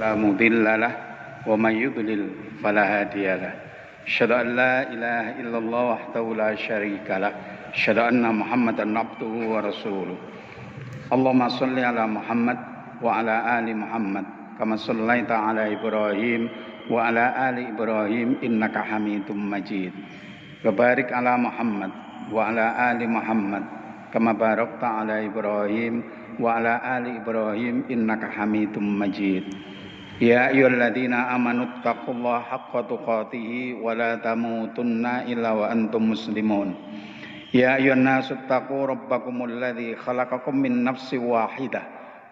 فلا مضل له ومن يضلل فلا هادي له أشهد أن لا إله إلا الله وحده لا شريك له أشهد أن محمدا عبده ورسوله اللهم صل على محمد وعلى آل محمد كما صليت على إبراهيم وعلى آل إبراهيم إنك حميد مجيد وبارك على محمد وعلى آل محمد كما باركت على إبراهيم وعلى آل إبراهيم إنك حميد مجيد يا أيها الذين آمنوا اتقوا الله حق تقاته ولا تموتن إلا وأنتم مسلمون يا أيها الناس اتقوا ربكم الذي خلقكم من نفس واحدة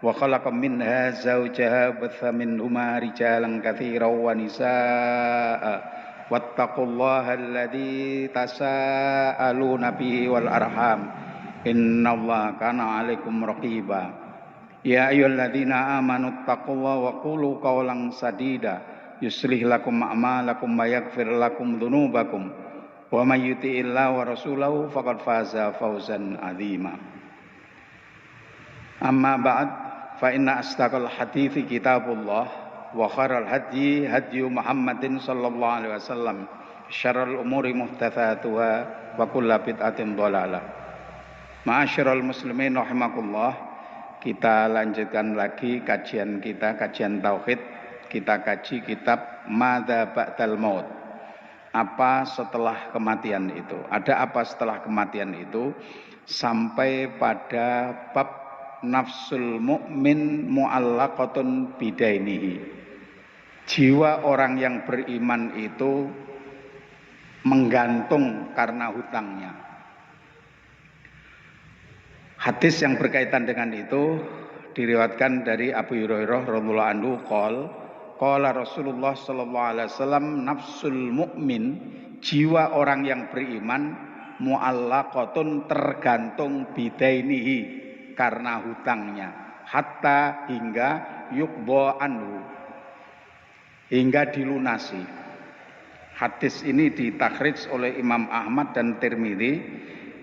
وخلق منها زوجها وبث منهما رجالا كثيرا ونساء واتقوا الله الذي تساءلون به والأرحام إن الله كان عليكم رقيبا يا أيها الذين آمنوا اتقوا الله وقولوا قولا سديدا يصلح لكم أعمالكم ويغفر لكم ذنوبكم ومن يطع الله ورسوله فقد فاز فوزا عظيما أما بعد فإن أصدق الحديث كتاب الله وخير الهدي هدي محمد صلى الله عليه وسلم شر الأمور محدثاتها وكل بدعة ضلالة. Ma'asyiral muslimin rahimakumullah, kita lanjutkan lagi kajian kita, kajian tauhid. Kita kaji kitab Madza Ba'dal Maut. Apa setelah kematian itu? Ada apa setelah kematian itu? Sampai pada bab nafsul mu'min mu'allaqatun bidainihi. Jiwa orang yang beriman itu menggantung karena hutangnya. Hadis yang berkaitan dengan itu diriwayatkan dari Abu Hurairah radhiyallahu anhu qala Rasulullah sallallahu alaihi wasallam nafsul mu'min, jiwa orang yang beriman, mu'allaqatun, tergantung bidainihi, karena hutangnya, hatta hingga yuqba anhu, hingga dilunasi. Hadis ini ditakhrij oleh Imam Ahmad dan Tirmidzi,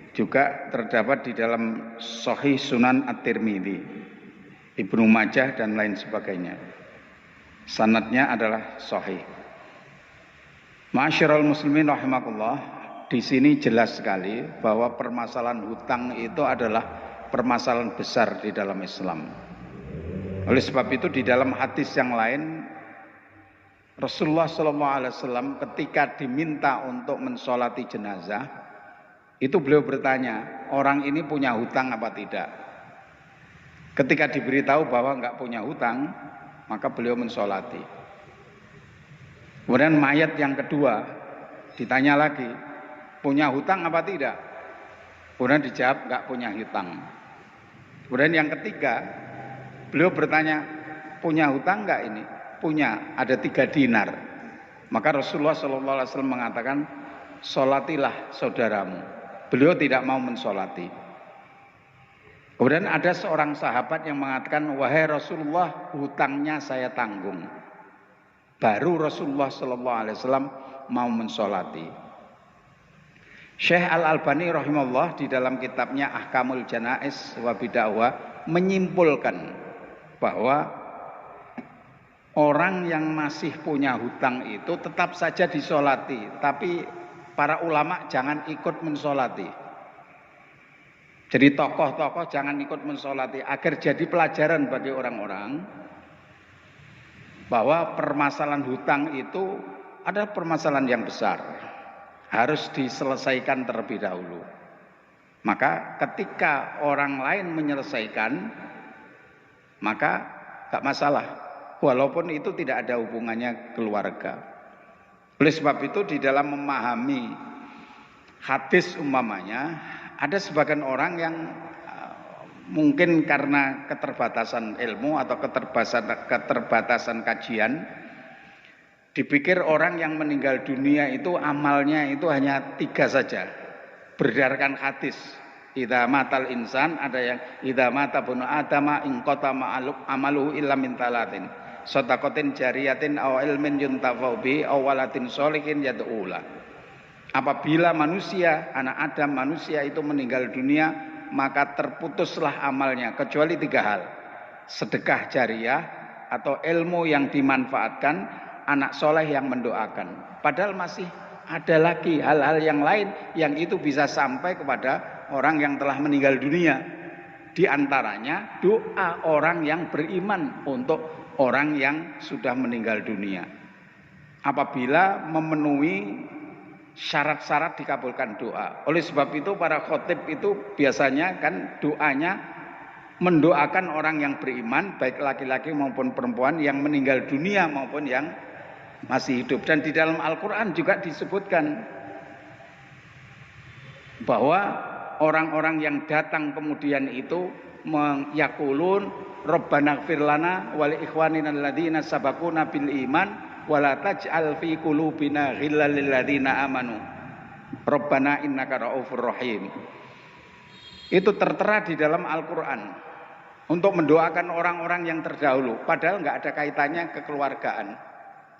juga terdapat di dalam Sahih Sunan At-Tirmidzi, Ibnu Majah dan lain sebagainya. Sanadnya adalah sahih. Ma'asyiral muslimin rahimakumullah, di sini jelas sekali bahwa permasalahan hutang itu adalah permasalahan besar di dalam Islam. Oleh sebab itu di dalam hadis yang lain Rasulullah SAW ketika diminta untuk mensolati jenazah, itu beliau bertanya, orang ini punya hutang apa tidak? Ketika diberitahu bahwa enggak punya hutang, maka beliau mensolati. Kemudian mayat yang kedua ditanya lagi, punya hutang apa tidak? Kemudian dijawab enggak punya hutang. Kemudian yang ketiga, beliau bertanya, punya hutang enggak ini? Punya, ada 3 dinar. Maka Rasulullah SAW mengatakan, solatilah saudaramu. Beliau tidak mau mensolati. Kemudian ada seorang sahabat yang mengatakan, wahai Rasulullah, hutangnya saya tanggung. Baru Rasulullah SAW mau mensolati. Syekh Al-Albani rahimahullah di dalam kitabnya Ahkamul Janaiz wa Bid'ah menyimpulkan bahwa orang yang masih punya hutang itu tetap saja disolati, tapi para ulama jangan ikut mensolati. Jadi tokoh-tokoh jangan ikut mensolati, agar jadi pelajaran bagi orang-orang bahwa permasalahan hutang itu adalah permasalahan yang besar, harus diselesaikan terlebih dahulu. Maka ketika orang lain menyelesaikan, maka tak masalah, walaupun itu tidak ada hubungannya keluarga. Oleh sebab itu di dalam memahami hadis umpamanya, ada sebagian orang yang mungkin karena keterbatasan ilmu atau keterbatasan kajian, dipikir orang yang meninggal dunia itu amalnya itu hanya 3 saja, berdasarkan hadis. Idza matal insan, ada yang idza mata bunu adama in qata amaluhu illa min talatin. Shadaqatin jariyatin aw ilmin yuntafa'u bi aw waladin sholihin yad'ula. Apabila manusia, anak Adam manusia itu meninggal dunia, maka terputuslah amalnya kecuali 3 hal. Sedekah jariyah, atau ilmu yang dimanfaatkan, anak soleh yang mendoakan. Padahal masih ada lagi hal-hal yang lain yang itu bisa sampai kepada orang yang telah meninggal dunia. Di antaranya doa orang yang beriman untuk orang yang sudah meninggal dunia. Apabila memenuhi syarat-syarat dikabulkan doa. Oleh sebab itu para khotib itu biasanya kan doanya mendoakan orang yang beriman, baik laki-laki maupun perempuan, yang meninggal dunia maupun yang masih hidup. Dan di dalam Al-Quran juga disebutkan bahwa orang-orang yang datang kemudian itu yakulun Rabbana ighfir lana wa li ikhwanina alladzina sabaquna bil iman wala taj'al fi qulubina ghillal lil ladzina amanu Rabbana innaka raufur rahim. Itu tertera di dalam Al-Quran untuk mendoakan orang-orang yang terdahulu, padahal nggak ada kaitannya kekeluargaan,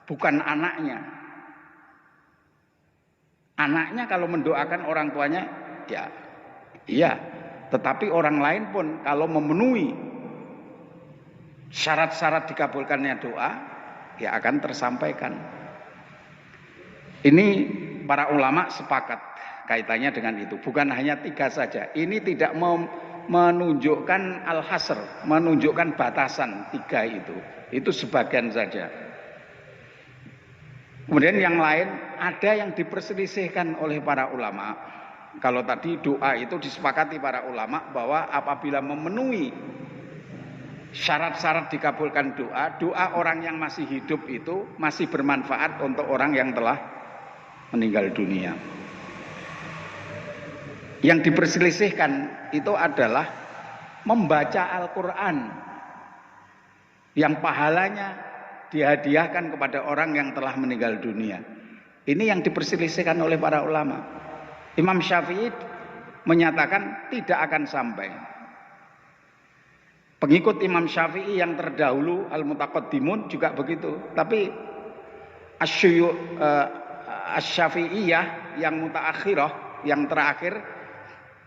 bukan anaknya. Anaknya kalau mendoakan orang tuanya ya iya, tetapi orang lain pun kalau memenuhi syarat-syarat dikabulkannya doa ya akan tersampaikan. Ini para ulama sepakat kaitannya dengan itu. Bukan hanya 3 saja. Ini tidak menunjukkan al-hasr, menunjukkan batasan 3 itu. Itu sebagian saja. Kemudian yang lain ada yang diperselisihkan oleh para ulama. Kalau tadi doa itu disepakati para ulama bahwa apabila memenuhi syarat-syarat dikabulkan doa orang yang masih hidup itu masih bermanfaat untuk orang yang telah meninggal dunia. Yang diperselisihkan itu adalah membaca Al-Quran yang pahalanya dihadiahkan kepada orang yang telah meninggal dunia. Ini yang diperselisihkan oleh para ulama. Imam Syafi'i menyatakan tidak akan sampai. Pengikut Imam Syafi'i yang terdahulu Al-Mutaqaddimun juga begitu. Tapi Asy-Syafi'iyah yang mutaakhirah, yang terakhir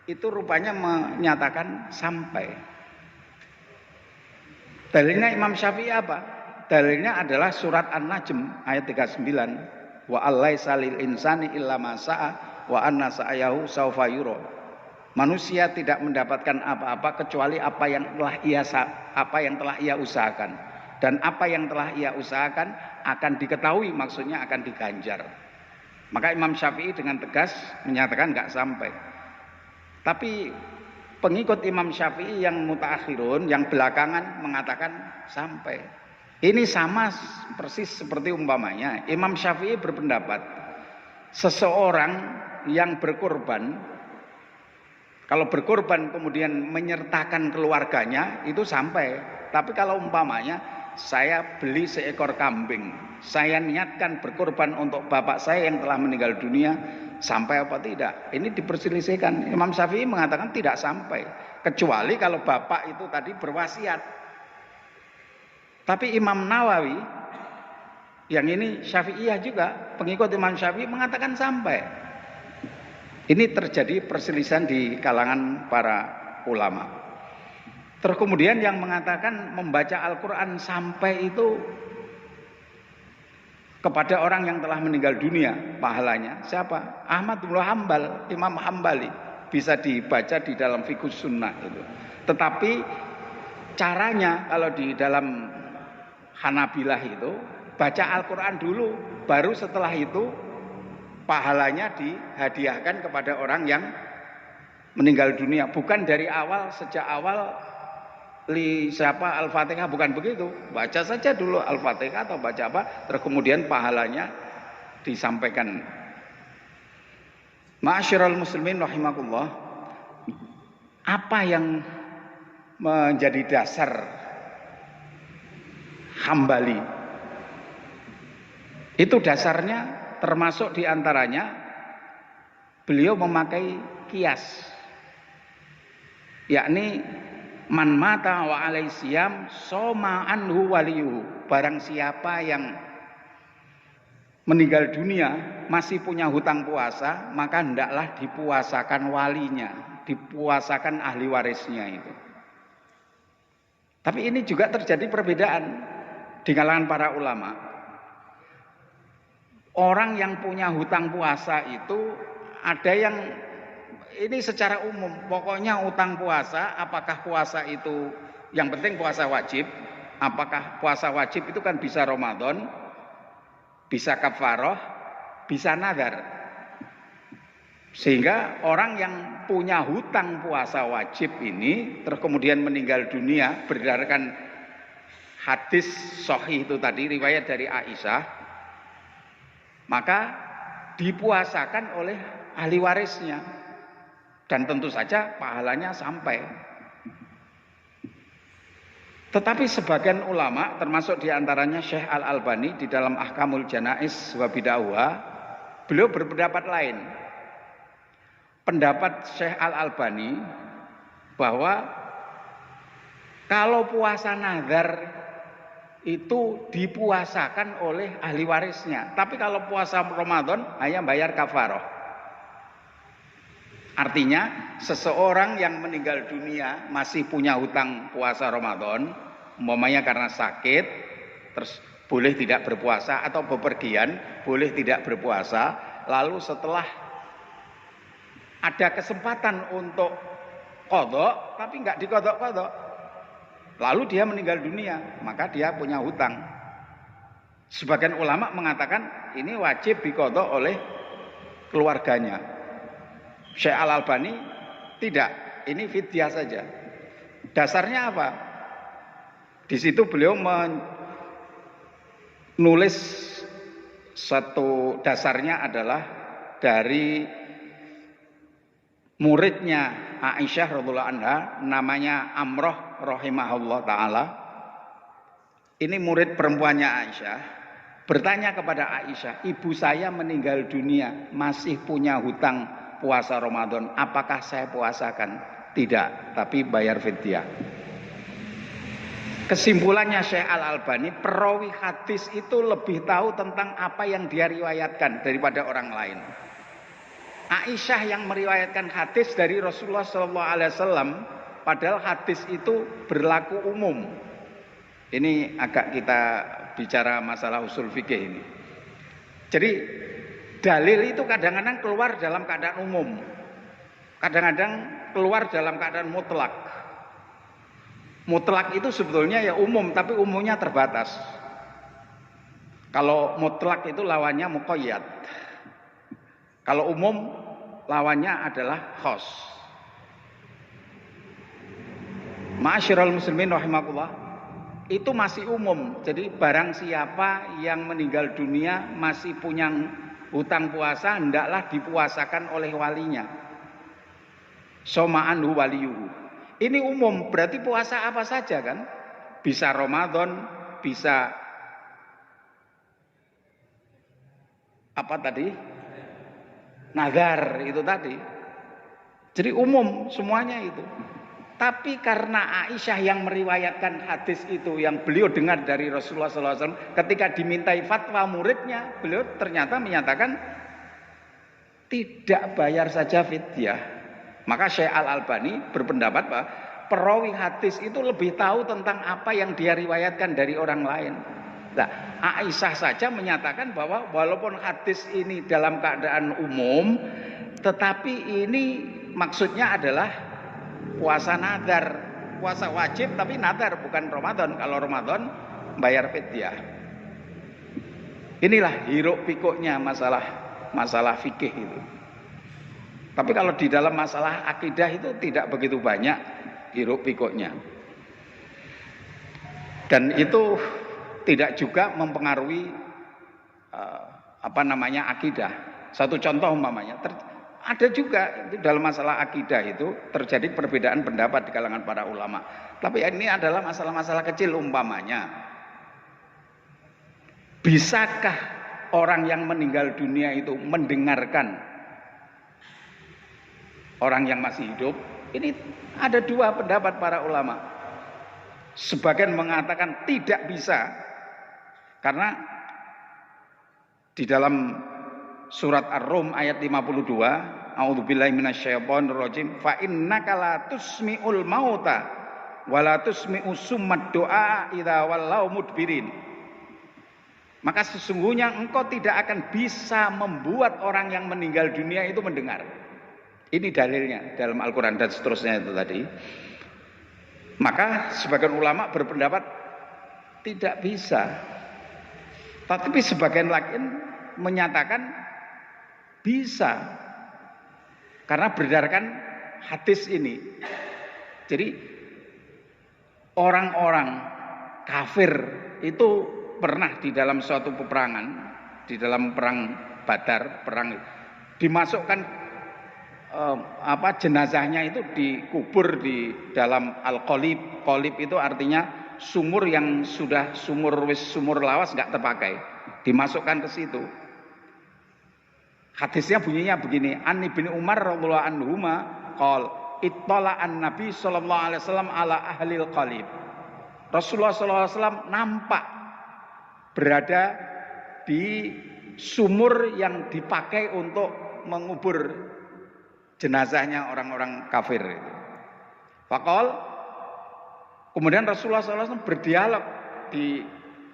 itu rupanya menyatakan sampai. Dalilnya Imam Syafi'i apa? Dalilnya adalah surat An-Najm ayat 39. Wa allaisa lil insani illa ma sa'a wa anna sa'yahu saufa yura. Manusia tidak mendapatkan apa-apa kecuali apa yang telah ia usahakan, dan apa yang telah ia usahakan akan diketahui, maksudnya akan diganjar. Maka Imam Syafi'i dengan tegas menyatakan enggak sampai. Tapi pengikut Imam Syafi'i yang mutaakhirun, yang belakangan mengatakan sampai. Ini sama persis seperti umpamanya Imam Syafi'i berpendapat seseorang yang berkorban, kalau berkorban kemudian menyertakan keluarganya itu sampai. Tapi kalau umpamanya saya beli seekor kambing, saya niatkan berkorban untuk bapak saya yang telah meninggal dunia, sampai apa tidak? Ini diperselisihkan. Imam Syafi'i mengatakan tidak sampai, kecuali kalau bapak itu tadi berwasiat. Tapi Imam Nawawi yang ini Syafi'iyah juga, pengikut Imam Syafi'i, mengatakan sampai. Ini terjadi perselisihan di kalangan para ulama. Terus kemudian yang mengatakan membaca Al-Quran sampai itu kepada orang yang telah meninggal dunia pahalanya siapa? Ahmad bin Hanbal, Imam Hambali, bisa dibaca di dalam Fiqhus Sunnah itu. Tetapi caranya kalau di dalam Hanabilah itu baca Al-Quran dulu, baru setelah itu pahalanya dihadiahkan kepada orang yang meninggal dunia. Bukan dari awal, sejak awal Al-Fatihah, bukan begitu. Baca saja dulu Al-Fatihah atau baca apa, terus kemudian pahalanya disampaikan. Ma'asyiral muslimin rahimakumullah, apa yang menjadi dasar Hambali? Itu dasarnya termasuk diantaranya beliau memakai kias, yakni man mata wa alaisiyam soma anhu waliyuhu. Barang siapa yang meninggal dunia masih punya hutang puasa, maka hendaklah dipuasakan walinya, dipuasakan ahli warisnya itu. Tapi ini juga terjadi perbedaan. di kalangan para ulama, orang yang punya hutang puasa itu ada yang ini secara umum, pokoknya utang puasa, apakah puasa itu yang penting puasa wajib, apakah puasa wajib itu kan bisa Ramadan, bisa kafaroh, bisa nadar. Sehingga orang yang punya hutang puasa wajib ini terus kemudian meninggal dunia berdasarkan hadis sahih itu tadi, riwayat dari Aisyah, maka dipuasakan oleh ahli warisnya dan tentu saja pahalanya sampai. Tetapi sebagian ulama termasuk diantaranya Syekh Al-Albani di dalam Ahkamul Janaiz wa Bid'ahha, beliau berpendapat lain. Pendapat Syekh Al-Albani bahwa kalau puasa nazar itu dipuasakan oleh ahli warisnya, tapi kalau puasa Ramadan hanya bayar kafaroh. Artinya seseorang yang meninggal dunia masih punya hutang puasa Ramadan, umpamanya karena sakit terus boleh tidak berpuasa, atau bepergian boleh tidak berpuasa, lalu setelah ada kesempatan untuk qadha tapi nggak diqadha-qadha, lalu dia meninggal dunia, maka dia punya hutang. Sebagian ulama mengatakan ini wajib diqadha oleh keluarganya. Syekh Al-Albani tidak, ini fidyah saja. Dasarnya apa? Di situ beliau menulis satu dasarnya adalah dari muridnya Aisyah radhiyallahu anha, namanya Amroh rahimahullah taala. Ini murid perempuannya Aisyah, bertanya kepada Aisyah, ibu saya meninggal dunia masih punya hutang puasa Ramadan, apakah saya puasakan? Tidak, tapi bayar fidyah. Kesimpulannya Syekh Al-Albani, perawi hadis itu lebih tahu tentang apa yang dia riwayatkan daripada orang lain. Aisyah yang meriwayatkan hadis dari Rasulullah SAW, padahal hadis itu berlaku umum. Ini agak kita bicara masalah usul fikih ini. Jadi dalil itu kadang-kadang keluar dalam keadaan umum, kadang-kadang keluar dalam keadaan mutlak. Mutlak itu sebetulnya ya umum, tapi umumnya terbatas. Kalau mutlak itu lawannya muqayyad. Kalau umum lawannya adalah khos. Ma'asyiral muslimin rahimakumullah, itu masih umum. Jadi barang siapa yang meninggal dunia masih punya hutang puasa, hendaklah dipuasakan oleh walinya. Soma'anhu waliyuhu. Ini umum, berarti puasa apa saja kan? Bisa Ramadan, bisa apa tadi? Nazar itu tadi. Jadi umum semuanya itu. Tapi karena Aisyah yang meriwayatkan hadis itu, yang beliau dengar dari Rasulullah SAW, ketika dimintai fatwa muridnya, beliau ternyata menyatakan tidak bayar saja fidyah. Maka Syekh Al-Albani berpendapat bahwa perawi hadis itu lebih tahu tentang apa yang dia riwayatkan dari orang lain. Nah, Aisyah saja menyatakan bahwa walaupun hadis ini dalam keadaan umum, tetapi ini maksudnya adalah puasa nadar, puasa wajib tapi nadar, bukan Ramadan. Kalau Ramadan bayar fidyah. Inilah hiruk pikuknya masalah fikih itu. Tapi kalau di dalam masalah akidah itu tidak begitu banyak hiruk pikuknya. Dan itu tidak juga mempengaruhi akidah. Satu contoh umpamanya, ada juga dalam masalah akidah itu terjadi perbedaan pendapat di kalangan para ulama. Tapi ini adalah masalah-masalah kecil, umpamanya, bisakah orang yang meninggal dunia itu mendengarkan orang yang masih hidup? Ini ada dua pendapat para ulama. Sebagian mengatakan tidak bisa, karena di dalam surat Ar-Rum ayat 52, a'udzubillahi minasyaitonirrajim, fa innaka la tusmi'ul mauta wa la tusmi'us summad du'a idza wallau mudbirin. maka sesungguhnya engkau tidak akan bisa membuat orang yang meninggal dunia itu mendengar. Ini dalilnya dalam Al-Quran dan seterusnya itu tadi. Maka sebagian ulama berpendapat tidak bisa. Tapi sebagian lain menyatakan bisa. Karena berdasarkan hadis ini. Jadi orang-orang kafir itu pernah di dalam suatu peperangan, di dalam perang Badar, perang dimasukkan jenazahnya itu dikubur di dalam al-qalib. Qalib itu artinya sumur yang sudah sumur lawas nggak terpakai, dimasukkan ke situ. Hadisnya bunyinya begini, An Ibnu Umar radhiyallahu anhuma qol ittala an Nabi sallallahu alaihi wasallam ala ahlil qalib. Rasulullah sallallahu alaihi wasallam nampak berada di sumur yang dipakai untuk mengubur jenazahnya orang-orang kafir itu. Faqal, kemudian Rasulullah SAW berdialog di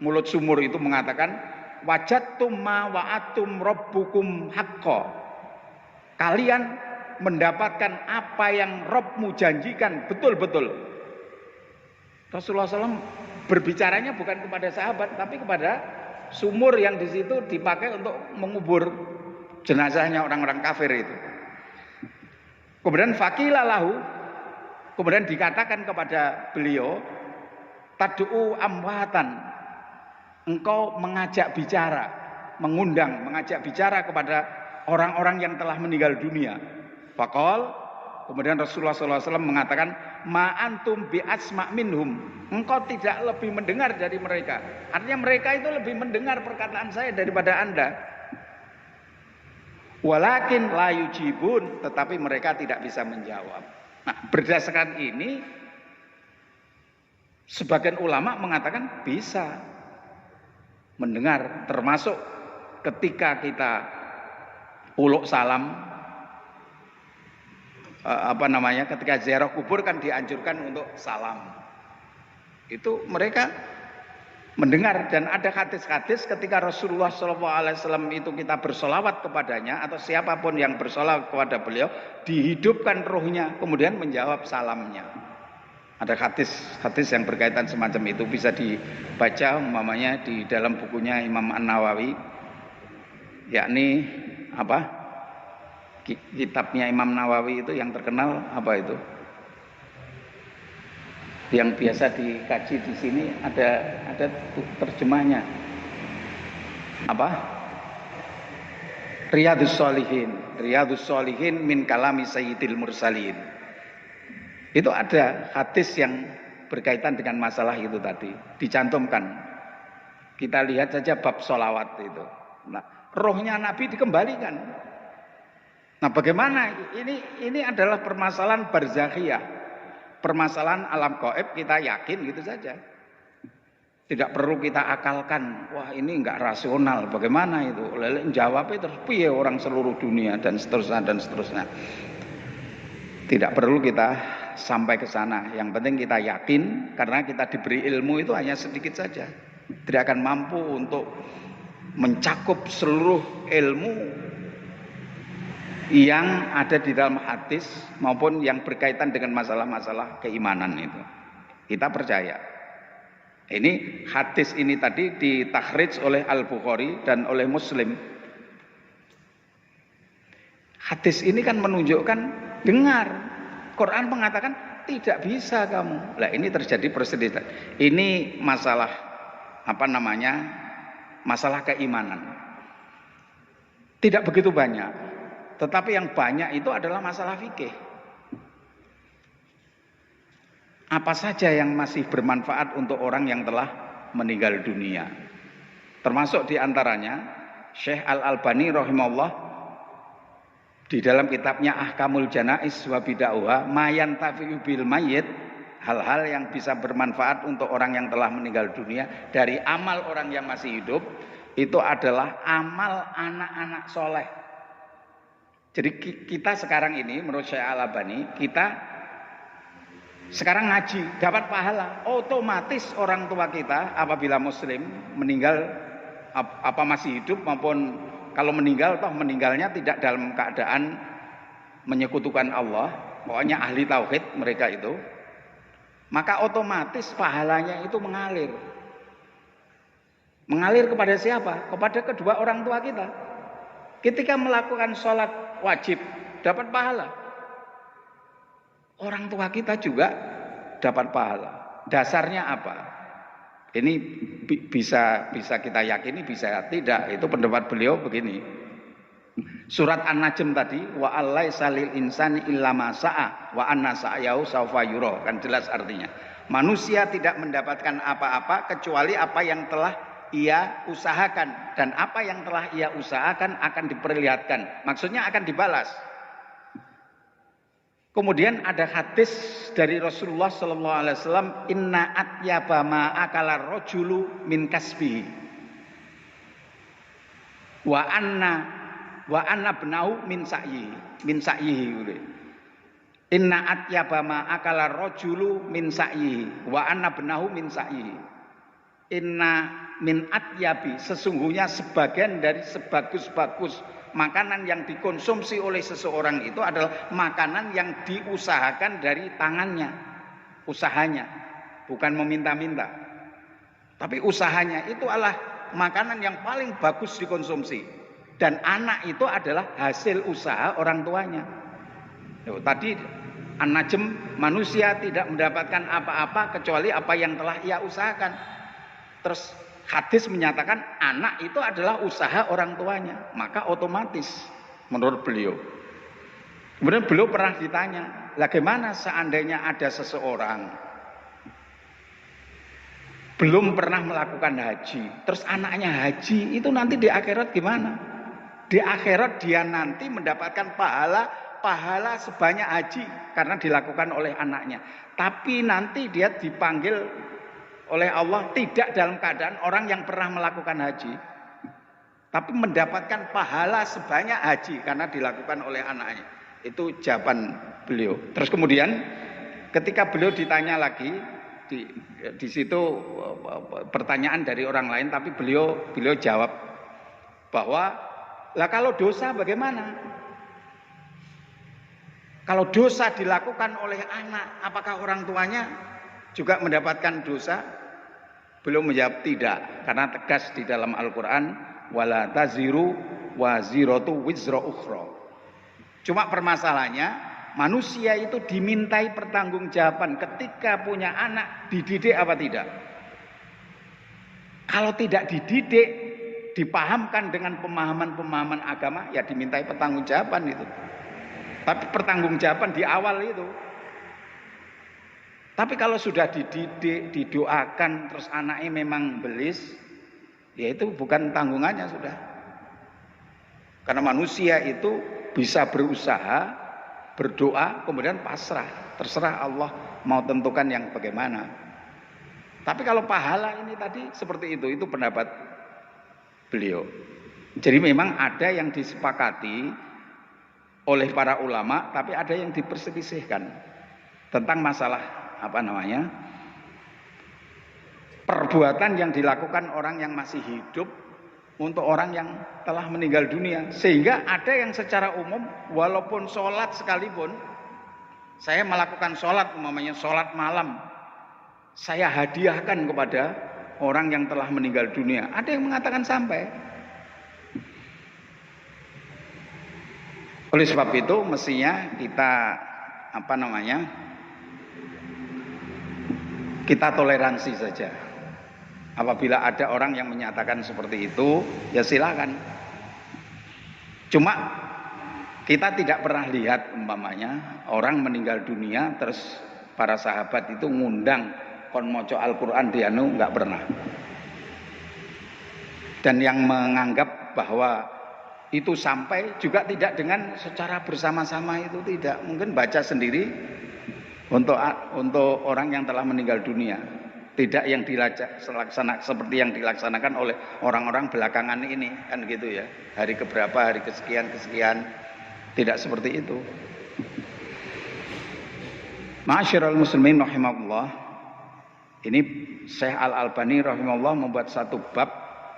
mulut sumur itu mengatakan, wajadtum ma wa'atum rabbukum haqqo. Kalian mendapatkan apa yang Rabbmu janjikan betul-betul. Rasulullah SAW berbicaranya bukan kepada sahabat, tapi kepada sumur yang di situ dipakai untuk mengubur jenazahnya orang-orang kafir itu. Kemudian faqilalahu, kemudian dikatakan kepada beliau, tad'u amwatan, engkau mengajak bicara, mengajak bicara kepada orang-orang yang telah meninggal dunia. Faqal, kemudian Rasulullah SAW mengatakan, ma antum bi asma' minhum, engkau tidak lebih mendengar dari mereka. Artinya mereka itu lebih mendengar perkataan saya daripada Anda. Walakin la yujibun, tetapi mereka tidak bisa menjawab. Nah, berdasarkan ini sebagian ulama mengatakan bisa mendengar, termasuk ketika kita uluk salam, ketika ziarah kubur kan dianjurkan untuk salam. Itu mereka mendengar, dan ada hadis-hadis ketika Rasulullah SAW itu kita bersolawat kepadanya atau siapapun yang bersolawat kepada beliau, dihidupkan ruhnya kemudian menjawab salamnya. Ada hadis yang berkaitan semacam itu, bisa dibaca umpamanya di dalam bukunya Imam An-Nawawi, yakni kitabnya Imam Nawawi itu yang terkenal itu? Yang biasa dikaji di sini ada terjemahnya. Riyadhus Shalihin min kalami Sayyidil Mursalin. Itu ada hadis yang berkaitan dengan masalah itu tadi, dicantumkan. Kita lihat saja bab sholawat itu. Nah, rohnya Nabi dikembalikan. Nah, bagaimana? Ini adalah permasalahan barzakhiyah. Permasalahan alam gaib, kita yakin gitu saja. Tidak perlu kita akalkan, wah ini enggak rasional, bagaimana itu? Jawabnya terus piye orang seluruh dunia dan seterusnya. Tidak perlu kita sampai ke sana. Yang penting kita yakin, karena kita diberi ilmu itu hanya sedikit saja. Tidak akan mampu untuk mencakup seluruh ilmu yang ada di dalam hadis maupun yang berkaitan dengan masalah-masalah keimanan itu. Kita percaya. Ini hadis ini tadi ditakhrij oleh Al-Bukhari dan oleh Muslim. Hadis ini kan menunjukkan, dengar. Quran mengatakan tidak bisa kamu. Lah ini terjadi perselisihan. Ini masalah masalah keimanan. Tidak begitu banyak. Tetapi yang banyak itu adalah masalah fikih. Apa saja yang masih bermanfaat untuk orang yang telah meninggal dunia. Termasuk diantaranya Syekh Al-Albani rahimahullah di dalam kitabnya Ahkamul Janaiz wa Bid'ah ma yantafi'u bil mayyit, hal-hal yang bisa bermanfaat untuk orang yang telah meninggal dunia dari amal orang yang masih hidup, itu adalah amal anak-anak soleh. Jadi kita sekarang ini menurut Syekh Al-Albani, kita sekarang ngaji dapat pahala. Otomatis orang tua kita apabila muslim meninggal apa masih hidup maupun kalau meninggal, toh meninggalnya tidak dalam keadaan menyekutukan Allah, pokoknya ahli tauhid mereka itu, maka otomatis pahalanya itu mengalir. Mengalir kepada siapa? Kepada kedua orang tua kita. Ketika melakukan sholat wajib dapat pahala, orang tua kita juga dapat pahala. Dasarnya apa? Ini bisa kita yakini, bisa tidak. Itu pendapat beliau begini. Surat An-Najm tadi, wa allaisa lil insani illa ma sa'a wa anna sa'yahu sawfa yura, kan jelas artinya. Manusia tidak mendapatkan apa-apa kecuali apa yang telah ia usahakan, dan apa yang telah ia usahakan akan diperlihatkan. Maksudnya akan dibalas. Kemudian ada hadis dari Rasulullah sallallahu alaihi wasallam, inna atyaba ma akala rajulu min kasbihi wa anna bnau min sa'yihi. Inna atyaba ma akala rajulu min sa'yihi wa anna bnahu min sa'yihi. Inna min atyabi, sesungguhnya sebagian dari sebagus-bagus makanan yang dikonsumsi oleh seseorang itu adalah makanan yang diusahakan dari tangannya, usahanya, bukan meminta-minta, tapi usahanya itu adalah makanan yang paling bagus dikonsumsi, dan anak itu adalah hasil usaha orang tuanya. Tadi An-Najm, manusia tidak mendapatkan apa-apa kecuali apa yang telah ia usahakan. Terus hadis menyatakan anak itu adalah usaha orang tuanya, maka otomatis menurut beliau. Kemudian beliau pernah ditanya, bagaimana seandainya ada seseorang belum pernah melakukan haji, terus anaknya haji, itu nanti di akhirat gimana? Di akhirat dia nanti mendapatkan pahala sebanyak haji karena dilakukan oleh anaknya. Tapi nanti dia dipanggil oleh Allah tidak dalam keadaan orang yang pernah melakukan haji, tapi mendapatkan pahala sebanyak haji karena dilakukan oleh anaknya. Itu jawaban beliau. Terus kemudian ketika beliau ditanya lagi, di situ pertanyaan dari orang lain, tapi beliau jawab bahwa lah kalau dosa bagaimana? Kalau dosa dilakukan oleh anak, apakah orang tuanya juga mendapatkan dosa? Beliau menjawab tidak, karena tegas di dalam Al-Quran, wala taziru waziratu wizra ukhra. Cuma permasalahannya, manusia itu dimintai pertanggungjawaban ketika punya anak, dididik apa tidak. Kalau tidak dididik, dipahamkan dengan pemahaman-pemahaman agama, ya dimintai pertanggungjawaban itu. Tapi pertanggungjawaban di awal itu. Tapi kalau sudah dididik, didoakan, terus anaknya memang belis, ya itu bukan tanggungannya sudah. Karena manusia itu bisa berusaha, berdoa, kemudian pasrah. Terserah Allah mau tentukan yang bagaimana. Tapi kalau pahala ini tadi seperti itu pendapat beliau. Jadi memang ada yang disepakati oleh para ulama, tapi ada yang diperselisihkan tentang masalah perbuatan yang dilakukan orang yang masih hidup untuk orang yang telah meninggal dunia. Sehingga ada yang secara umum, walaupun sholat sekalipun, saya melakukan sholat, umpamanya sholat malam, saya hadiahkan kepada orang yang telah meninggal dunia. Ada yang mengatakan sampai. Oleh sebab itu mestinya kita kita toleransi saja. Apabila ada orang yang menyatakan seperti itu, ya silakan. Cuma kita tidak pernah lihat umpamanya orang meninggal dunia terus para sahabat itu ngundang kon maca Al-Qur'an dianu, enggak pernah. Dan yang menganggap bahwa itu sampai juga tidak dengan secara bersama-sama, itu tidak. Mungkin baca sendiri untuk orang yang telah meninggal dunia, tidak yang dilaksanakan seperti yang dilaksanakan oleh orang-orang belakangan ini, kan gitu ya, hari keberapa, hari kesekian, tidak seperti itu. Ma'asyiral muslimin rahimakumullah, ini Syekh Al-Albani rahimahullah membuat satu bab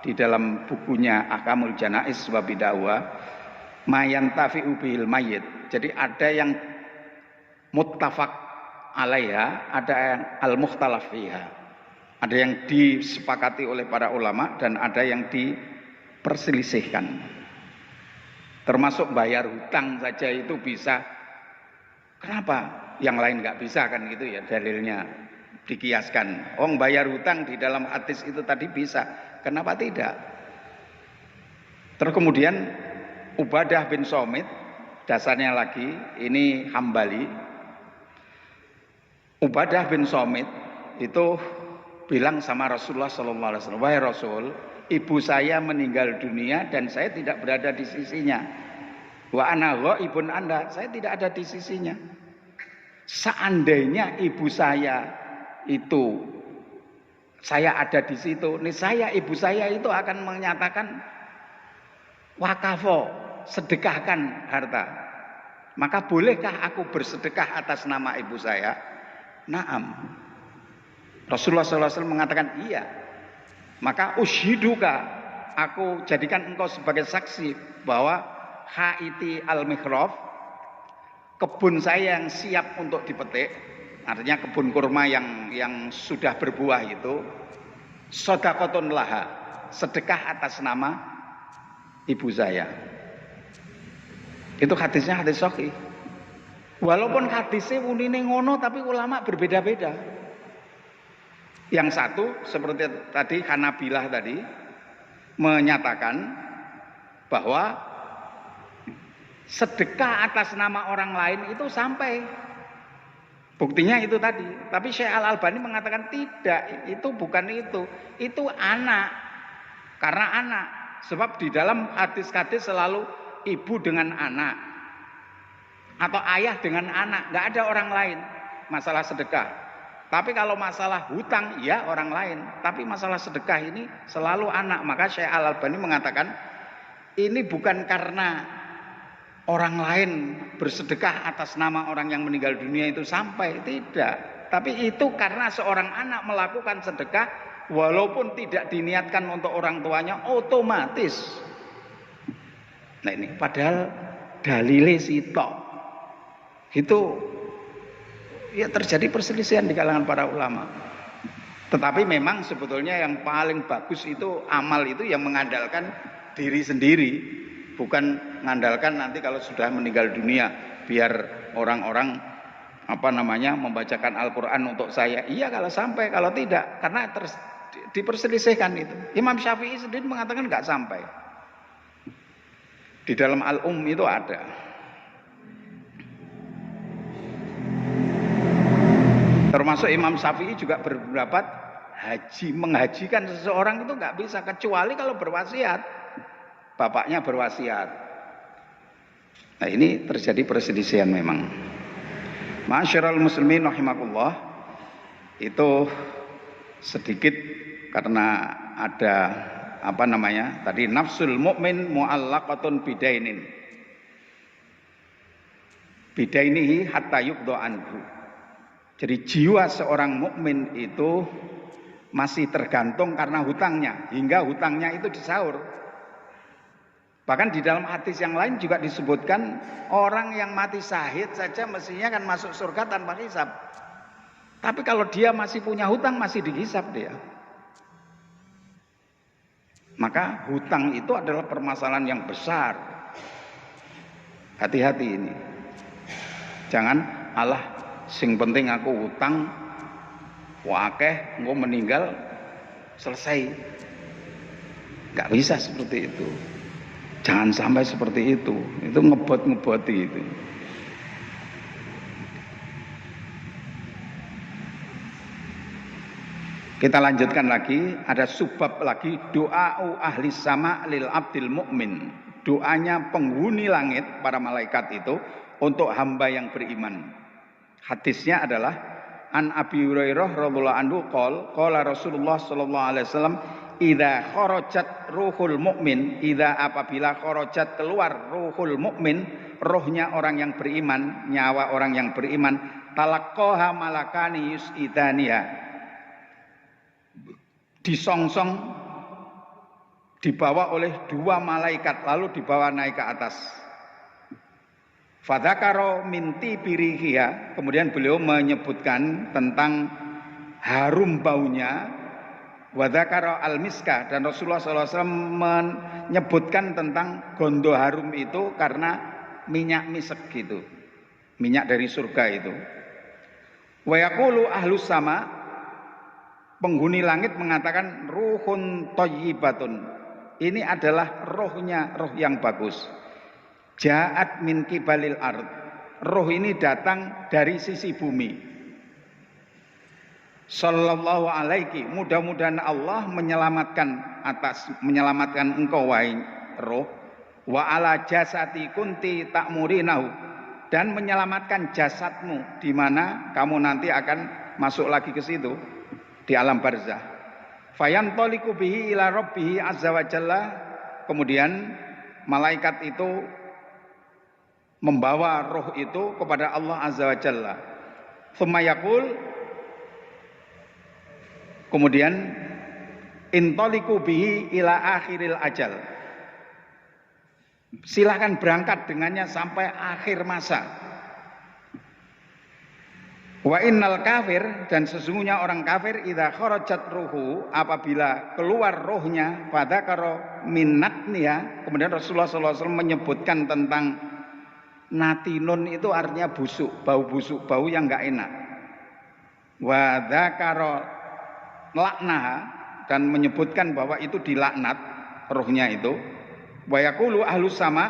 di dalam bukunya Ahkamul Janaiz wa Bid'ah mayantafi'u bihil mayyit. Jadi ada yang muttafaq alaiha, ada yang al-mukhtalaf fiha. Ada yang disepakati oleh para ulama dan ada yang diperselisihkan. Termasuk bayar hutang saja itu bisa. Kenapa yang lain nggak bisa kan gitu ya, dalilnya dikiaskan. Bayar hutang di dalam hadis itu tadi bisa. Kenapa tidak? Terus kemudian Ubadah bin Somit, dasarnya lagi ini Hambali. Ubadah bin Somit itu bilang sama Rasulullah SAW, wahai Rasul, ibu saya meninggal dunia dan saya tidak berada di sisinya. Wa ana ghaibun anda, saya tidak ada di sisinya. Seandainya ibu saya itu, saya ada di situ, ibu saya itu akan menyatakan wakafo, sedekahkan harta. Maka bolehkah aku bersedekah atas nama ibu saya? Naam. Rasulullah SAW mengatakan iya. Maka ushiduka, aku jadikan engkau sebagai saksi bahwa haiti al-mihraf, kebun saya yang siap untuk dipetik, artinya kebun kurma yang sudah berbuah itu, sodakotun laha, sedekah atas nama ibu saya. Itu hadisnya hadis sahih. Walaupun hadisnya unine ngono, tapi ulama berbeda-beda. Yang satu seperti tadi Hanabilah tadi menyatakan bahwa sedekah atas nama orang lain itu sampai. Buktinya itu tadi. Tapi Syekh Al-Albani mengatakan tidak, itu bukan itu. Itu anak. Karena anak. Sebab di dalam hadis-hadis selalu ibu dengan anak. Atau ayah dengan anak. Nggak ada orang lain masalah sedekah. Tapi kalau masalah hutang, ya orang lain. Tapi masalah sedekah ini selalu anak. Maka Syekh Al-Albani mengatakan, ini bukan karena orang lain bersedekah atas nama orang yang meninggal dunia itu sampai. Tidak. Tapi itu karena seorang anak melakukan sedekah, walaupun tidak diniatkan untuk orang tuanya, otomatis. Nah ini, padahal dalile sitok. Itu ya terjadi perselisihan di kalangan para ulama. Tetapi memang sebetulnya yang paling bagus itu amal itu yang mengandalkan diri sendiri, bukan mengandalkan nanti kalau sudah meninggal dunia biar orang-orang membacakan Al-Qur'an untuk saya. Iya kalau sampai, kalau tidak karena diperselisihkan itu. Imam Syafi'i sendiri mengatakan nggak sampai. Di dalam itu ada. Termasuk Imam Syafi'i juga berpendapat menghajikan seseorang itu nggak bisa kecuali kalau berwasiat, bapaknya berwasiat. Nah ini terjadi perselisihan memang. Ma'asyiral muslimin rahimakumullah, itu sedikit karena ada tadi nafsul mukmin mu'allaqatun bidainin. Bidainihi hatta yuqda anhu. Jadi jiwa seorang mukmin itu masih tergantung karena hutangnya, hingga hutangnya itu disaur. Bahkan di dalam hadis yang lain juga disebutkan orang yang mati syahid saja mestinya kan masuk surga tanpa hisab. Tapi kalau dia masih punya hutang masih dihisab dia. Maka hutang itu adalah permasalahan yang besar. Hati-hati ini. Jangan sing penting aku hutang wakeh engko meninggal selesai. Gak bisa seperti itu. Jangan sampai seperti itu. Itu ngeboti itu. Kita lanjutkan lagi, ada subbab lagi, doa ahli sama lil abdil mukmin. Doanya penghuni langit para malaikat itu untuk hamba yang beriman. Hadisnya adalah An Abi Hurairah radhiyallahu anhu qala Rasulullah sallallahu alaihi wasallam idza kharajat ruhul mukmin, apabila kharajat keluar ruhul mukmin, rohnya orang yang beriman, nyawa orang yang beriman, talaqqaha malakani yusidaniha, disongsong dibawa oleh dua malaikat lalu dibawa naik ke atas. Fadzakaro minti birihia, kemudian beliau menyebutkan tentang harum baunya. Wadzakaro al-miska, dan Rasulullah SAW menyebutkan tentang gondo harum itu karena minyak misek gitu, minyak dari surga itu. Wa yaqulu ahlus sama, penghuni langit mengatakan ruhun thayyibatun, ini adalah rohnya, roh yang bagus. Ja'at min kibalil ard, roh ini datang dari sisi bumi. Sallallahu alaihi, mudah-mudahan Allah menyelamatkan engkau wahai roh. Wa ala jasati kunti ta'murinahu, dan menyelamatkan jasadmu di mana kamu nanti akan masuk lagi ke situ di alam barzah. Fayantaliqu bihi ila rabbih azza wa jalla, kemudian malaikat itu membawa roh itu kepada Allah azza wa jalla. Tsumma yaqul, kemudian intaliqu bihi ila akhiril ajal, silahkan berangkat dengannya sampai akhir masa. Wa innal kafir, dan sesungguhnya orang kafir, idza kharajat ruhu, apabila keluar rohnya, fadzakara minnatniha, kemudian Rasulullah SAW menyebutkan tentang natinun, itu artinya busuk, bau yang enggak enak. Wa dzakara laknaha, dan menyebutkan bahwa itu dilaknat rohnya itu. Wa yaqulu ahlus sama,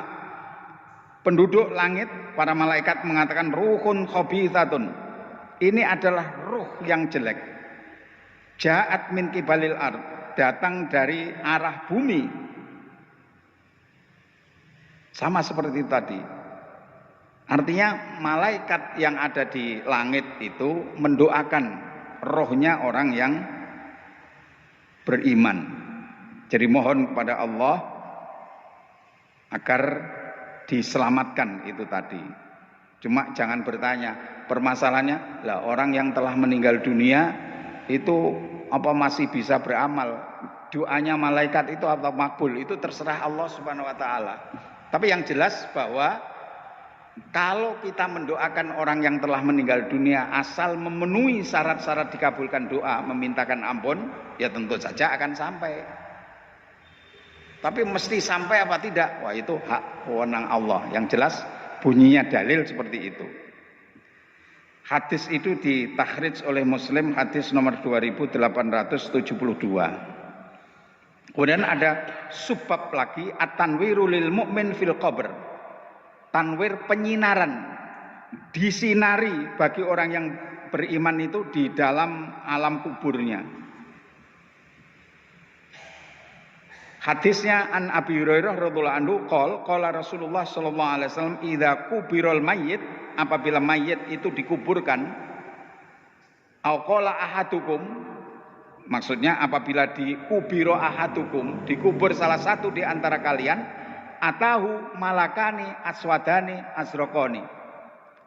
penduduk langit, para malaikat mengatakan ruhun khabithatun, ini adalah ruh yang jelek. Ja'at min kibalil ard, datang dari arah bumi. Sama seperti tadi. Artinya malaikat yang ada di langit itu mendoakan rohnya orang yang beriman. Jadi mohon kepada Allah agar diselamatkan itu tadi. Cuma jangan bertanya, permasalahannya lah orang yang telah meninggal dunia itu apa masih bisa beramal? Doanya malaikat itu atau makbul, itu terserah Allah Subhanahu wa taala. Tapi yang jelas bahwa kalau kita mendoakan orang yang telah meninggal dunia asal memenuhi syarat-syarat dikabulkan doa, memintakan ampun, ya tentu saja akan sampai. Tapi mesti sampai apa tidak? Wah, itu hak wewenang Allah. Yang jelas bunyinya dalil seperti itu. Hadis itu ditakhrij oleh Muslim, hadis nomor 2872. Kemudian ada subbab lagi, at-tanwiru lil mu'min fil qabr. Tanwir, penyinaran, disinari bagi orang yang beriman itu di dalam alam kuburnya. Hadisnya an Abi Hurairah radhiyallahu anhu qala Rasulullah sallallahu alaihi wasallam, idza kubirul mayyit, apabila mayit itu dikuburkan, au qala ahadukum, maksudnya apabila dikubiro ahadukum, dikubur salah satu di antara kalian, atahu malakani aswadani azraqani,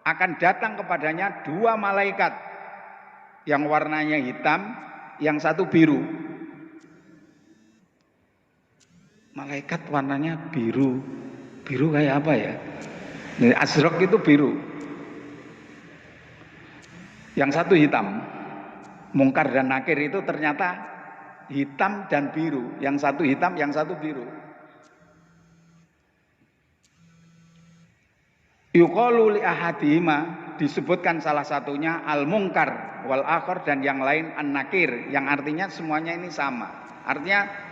akan datang kepadanya dua malaikat yang warnanya hitam, yang satu biru. Malaikat warnanya biru. Biru kayak apa ya? Azraq itu biru. Yang satu hitam. Mungkar dan Nakir itu ternyata hitam dan biru. Yang satu hitam, yang satu biru. Yuqalu li ahadihima, disebutkan salah satunya al-munkar wal akhar, dan yang lain an-nakir, yang artinya semuanya ini sama. Artinya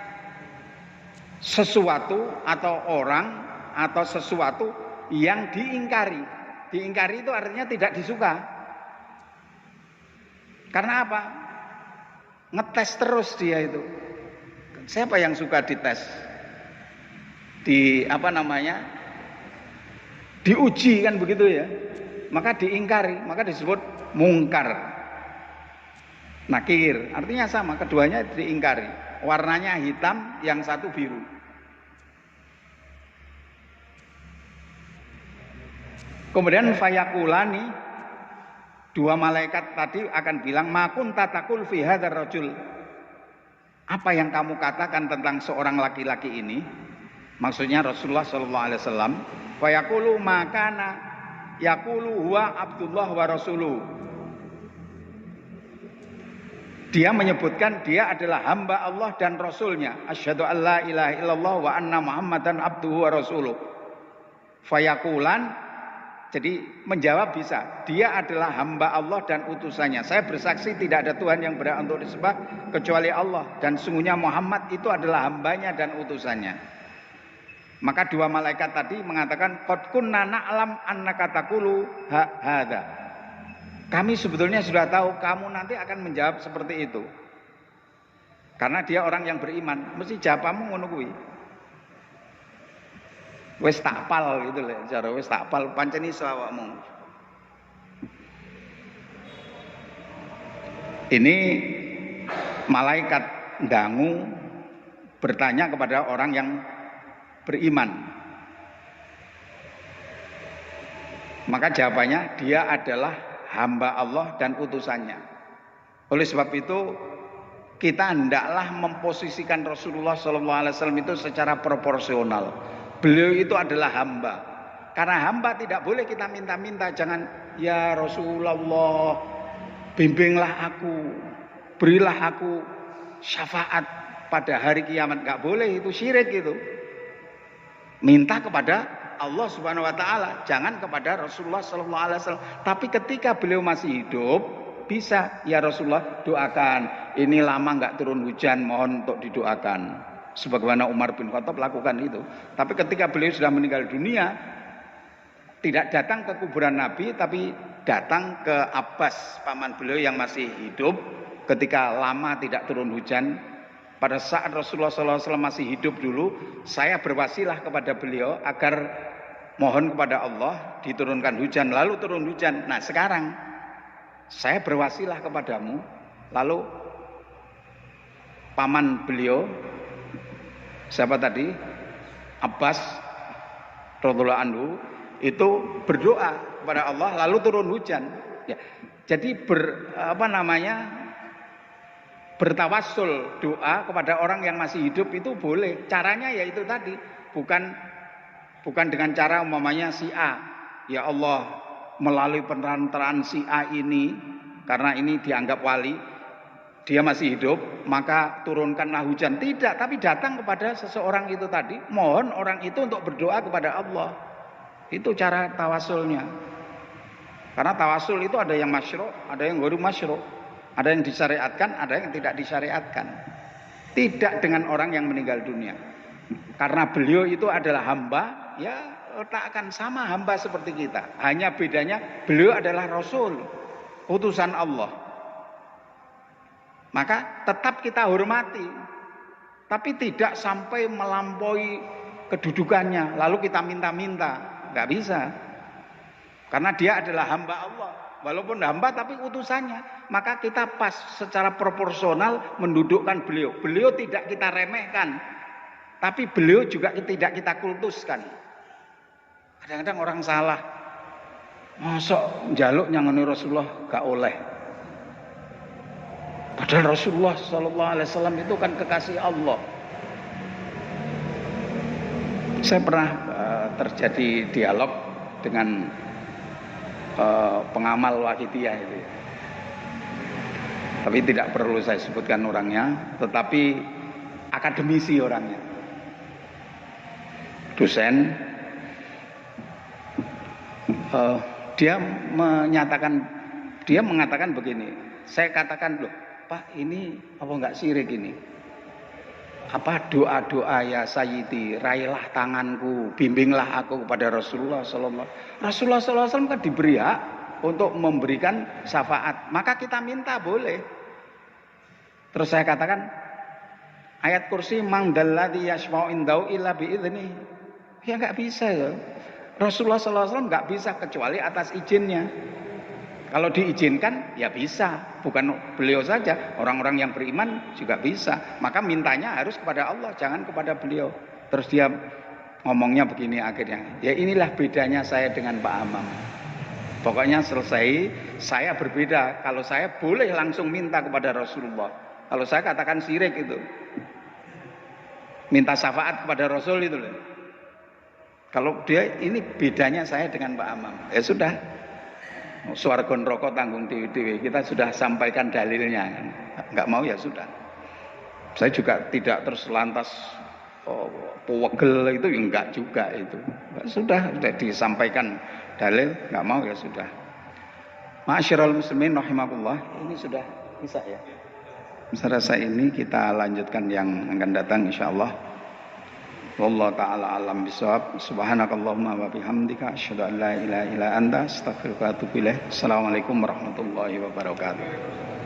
sesuatu atau orang atau sesuatu yang diingkari. Diingkari itu artinya tidak disuka. Karena apa? Ngetes terus dia itu. Siapa yang suka dites? Diuji kan begitu ya. Maka diingkari, maka disebut mungkar. Nakir, artinya sama, keduanya diingkari. Warnanya hitam, yang satu biru. Kemudian fayakulani, dua malaikat tadi akan bilang, makun tatakul fi hadzal rajul, apa yang kamu katakan tentang seorang laki-laki ini? Maksudnya Rasulullah sallallahu alaihi wasallam, wa yaqulu makana yaqulu huwa Abdullah wa rasuluh. Dia menyebutkan dia adalah hamba Allah dan Rasulnya. Asyhadu an la ilaha illallah wa anna Muhammadan abduhu wa rasuluh. Fayakulan, jadi menjawab bisa. Dia adalah hamba Allah dan utusannya. Saya bersaksi tidak ada Tuhan yang berhak untuk disembah kecuali Allah. Dan sungguhnya Muhammad itu adalah hambanya dan utusannya. Maka dua malaikat tadi mengatakan, qad kunna na'lam annaka taqulu hadza. Kami sebetulnya sudah tahu kamu nanti akan menjawab seperti itu. Karena dia orang yang beriman, mesti jawabanmu ngono kuwi. Wis takpal gitu lho, cara wis takpal pancen iso awakmu. Ini malaikat ndangu bertanya kepada orang yang beriman. Maka jawabannya dia adalah hamba Allah dan utusannya. Oleh sebab itu kita hendaklah memposisikan Rasulullah SAW itu secara proporsional. Beliau itu adalah hamba. Karena hamba tidak boleh kita minta-minta. Jangan, ya Rasulullah bimbinglah aku, berilah aku syafaat pada hari kiamat. Gak boleh, itu syirik itu. Minta kepada Allah Subhanahu wa taala, jangan kepada Rasulullah sallallahu alaihi wasallam. Tapi ketika beliau masih hidup, bisa, ya Rasulullah doakan, ini lama enggak turun hujan, mohon untuk didoakan. Sebagaimana Umar bin Khattab lakukan itu. Tapi ketika beliau sudah meninggal dunia, tidak datang ke kuburan Nabi, tapi datang ke Abbas, paman beliau yang masih hidup, ketika lama tidak turun hujan. Pada saat Rasulullah SAW masih hidup dulu, saya berwasilah kepada beliau agar mohon kepada Allah diturunkan hujan, lalu turun hujan. Nah sekarang saya berwasilah kepadamu, lalu paman beliau, siapa tadi? Abbas radhiyallahu anhu, itu berdoa kepada Allah lalu turun hujan. Ya, jadi bertawassul doa kepada orang yang masih hidup itu boleh. Caranya ya itu tadi, bukan dengan cara umpamanya si A, ya Allah melalui perantaraan si A ini, karena ini dianggap wali, dia masih hidup, maka turunkanlah hujan. Tidak, tapi datang kepada seseorang itu tadi, mohon orang itu untuk berdoa kepada Allah. Itu cara tawasulnya. Karena tawasul itu ada yang masyru', ada yang ghairu masyru'. Ada yang disyariatkan, ada yang tidak disyariatkan. Tidak dengan orang yang meninggal dunia. Karena beliau itu adalah hamba, ya tak akan sama hamba seperti kita. Hanya bedanya beliau adalah Rasul, utusan Allah. Maka tetap kita hormati. Tapi tidak sampai melampaui kedudukannya. Lalu kita minta-minta. Gak bisa. Karena dia adalah hamba Allah. Walaupun hamba tapi utusannya, maka kita pas secara proporsional mendudukkan beliau. Beliau tidak kita remehkan, tapi beliau juga tidak kita kultuskan. Kadang-kadang orang salah, mosok njaluk nyangoni Rasulullah gak oleh. Padahal Rasulullah sallallahu alaihi wasallam itu kan kekasih Allah. Saya pernah terjadi dialog dengan pengamal Wahidiyah itu, tapi tidak perlu saya sebutkan orangnya, tetapi akademisi orangnya, dosen. Dia mengatakan begini, saya katakan, loh Pak, ini apa enggak syirik ini? Apa doa-doa ya Sayyidi, raihlah tanganku, bimbinglah aku kepada Rasulullah SAW. Rasulullah SAW kan diberi hak untuk memberikan syafaat. Maka kita minta boleh. Terus saya katakan, ayat kursi mang dalladzi yashfa'u indau illa bi'idznih. Ya enggak bisa ya. Rasulullah SAW enggak bisa kecuali atas izinnya. Kalau diizinkan ya bisa, bukan beliau saja, orang-orang yang beriman juga bisa. Maka mintanya harus kepada Allah, jangan kepada beliau. Terus dia ngomongnya begini akhirnya, ya inilah bedanya saya dengan Pak Amam. Pokoknya selesai, saya berbeda. Kalau saya boleh langsung minta kepada Rasulullah, Kalau saya katakan syirik itu. Minta syafaat kepada Rasul itu loh. Kalau dia ini bedanya saya dengan Pak Amam. Ya sudah. Swarga neraka tanggung dewe-dewe. Kita sudah sampaikan dalilnya kan. Enggak mau ya sudah. Saya juga tidak terus lantas pewegel itu enggak juga itu. Sudah disampaikan dalil, enggak mau ya sudah. Ma'asyiral muslimin rahimakumullah. Ini sudah bisa ya. Saya rasa ini kita lanjutkan yang akan datang insyaallah. Wallahu ta'ala alam bisawab. Subhanakallahumma wa bihamdika asyhadu an la ilaha illa anta astaghfiruka wa atubu ilaik. Assalamualaikum warahmatullahi wabarakatuh.